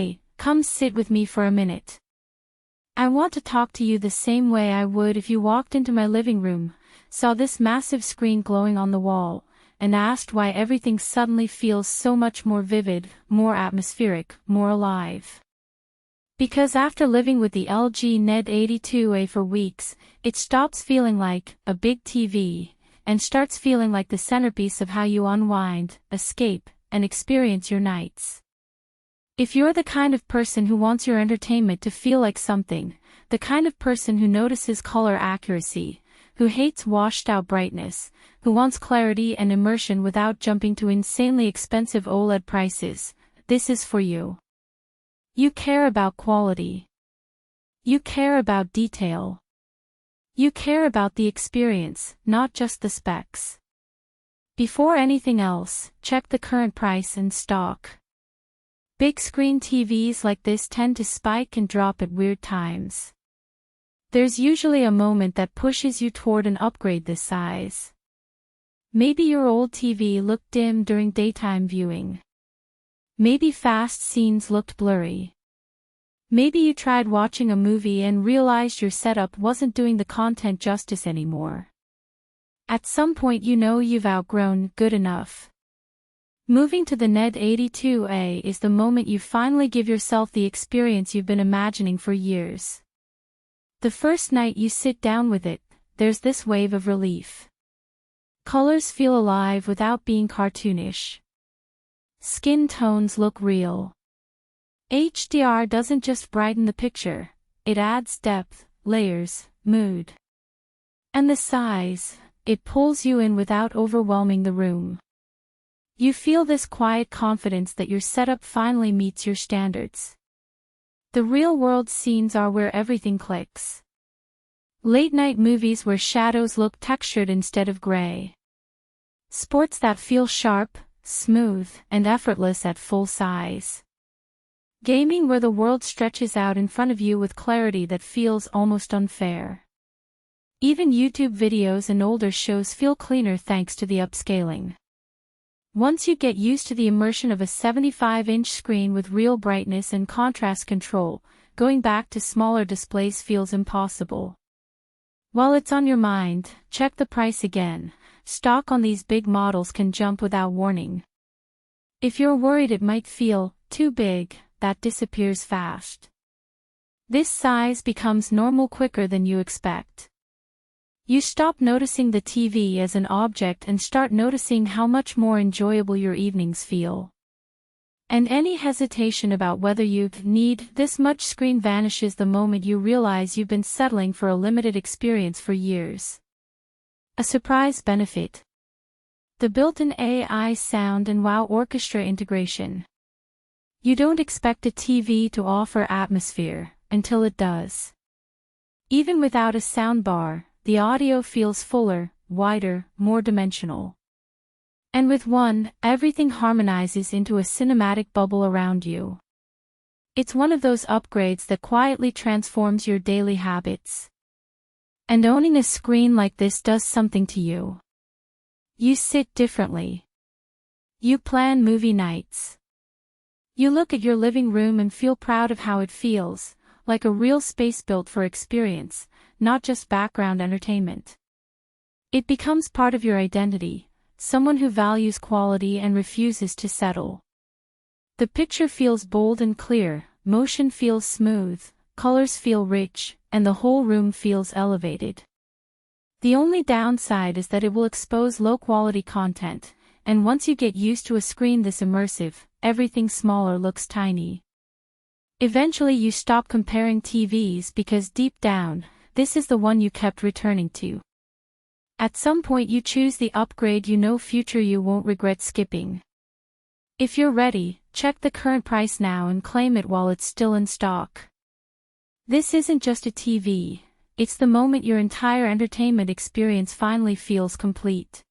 Hey, come sit with me for a minute. I want to talk to you the same way I would if you walked into my living room, saw this massive screen glowing on the wall, and asked why everything suddenly feels so much more vivid, more atmospheric, more alive. Because after living with the LG QNED82A for weeks, it stops feeling like a big TV, and starts feeling like the centerpiece of how you unwind, escape, and experience your nights. If you're the kind of person who wants your entertainment to feel like something, the kind of person who notices color accuracy, who hates washed-out brightness, who wants clarity and immersion without jumping to insanely expensive OLED prices, this is for you. You care about quality. You care about detail. You care about the experience, not just the specs. Before anything else, check the current price and stock. Big screen TVs like this tend to spike and drop at weird times. There's usually a moment that pushes you toward an upgrade this size. Maybe your old TV looked dim during daytime viewing. Maybe fast scenes looked blurry. Maybe you tried watching a movie and realized your setup wasn't doing the content justice anymore. At some point you know you've outgrown good enough. Moving to the QNED82A is the moment you finally give yourself the experience you've been imagining for years. The first night you sit down with it, there's this wave of relief. Colors feel alive without being cartoonish. Skin tones look real. HDR doesn't just brighten the picture, it adds depth, layers, mood. And the size, it pulls you in without overwhelming the room. You feel this quiet confidence that your setup finally meets your standards. The real-world scenes are where everything clicks. Late-night movies where shadows look textured instead of gray. Sports that feel sharp, smooth, and effortless at full size. Gaming where the world stretches out in front of you with clarity that feels almost unfair. Even YouTube videos and older shows feel cleaner thanks to the upscaling. Once you get used to the immersion of a 75-inch screen with real brightness and contrast control, going back to smaller displays feels impossible. While it's on your mind, check the price again. Stock on these big models can jump without warning. If you're worried it might feel too big, that disappears fast. This size becomes normal quicker than you expect. You stop noticing the TV as an object and start noticing how much more enjoyable your evenings feel. And any hesitation about whether you need this much screen vanishes the moment you realize you've been settling for a limited experience for years. A surprise benefit. The built-in AI sound and Wow Orchestra integration. You don't expect a TV to offer atmosphere until it does. Even without a soundbar, the audio feels fuller, wider, more dimensional. And with one, everything harmonizes into a cinematic bubble around you. It's one of those upgrades that quietly transforms your daily habits. And owning a screen like this does something to you. You sit differently. You plan movie nights. You look at your living room and feel proud of how it feels, like a real space built for experience, not just background entertainment. It becomes part of your identity, someone who values quality and refuses to settle. The picture feels bold and clear, motion feels smooth, colors feel rich, and the whole room feels elevated. The only downside is that it will expose low-quality content, and once you get used to a screen this immersive, everything smaller looks tiny. Eventually you stop comparing TVs because deep down, this is the one you kept returning to. At some point you choose the upgrade you know future you won't regret skipping. If you're ready, check the current price now and claim it while it's still in stock. This isn't just a TV, it's the moment your entire entertainment experience finally feels complete.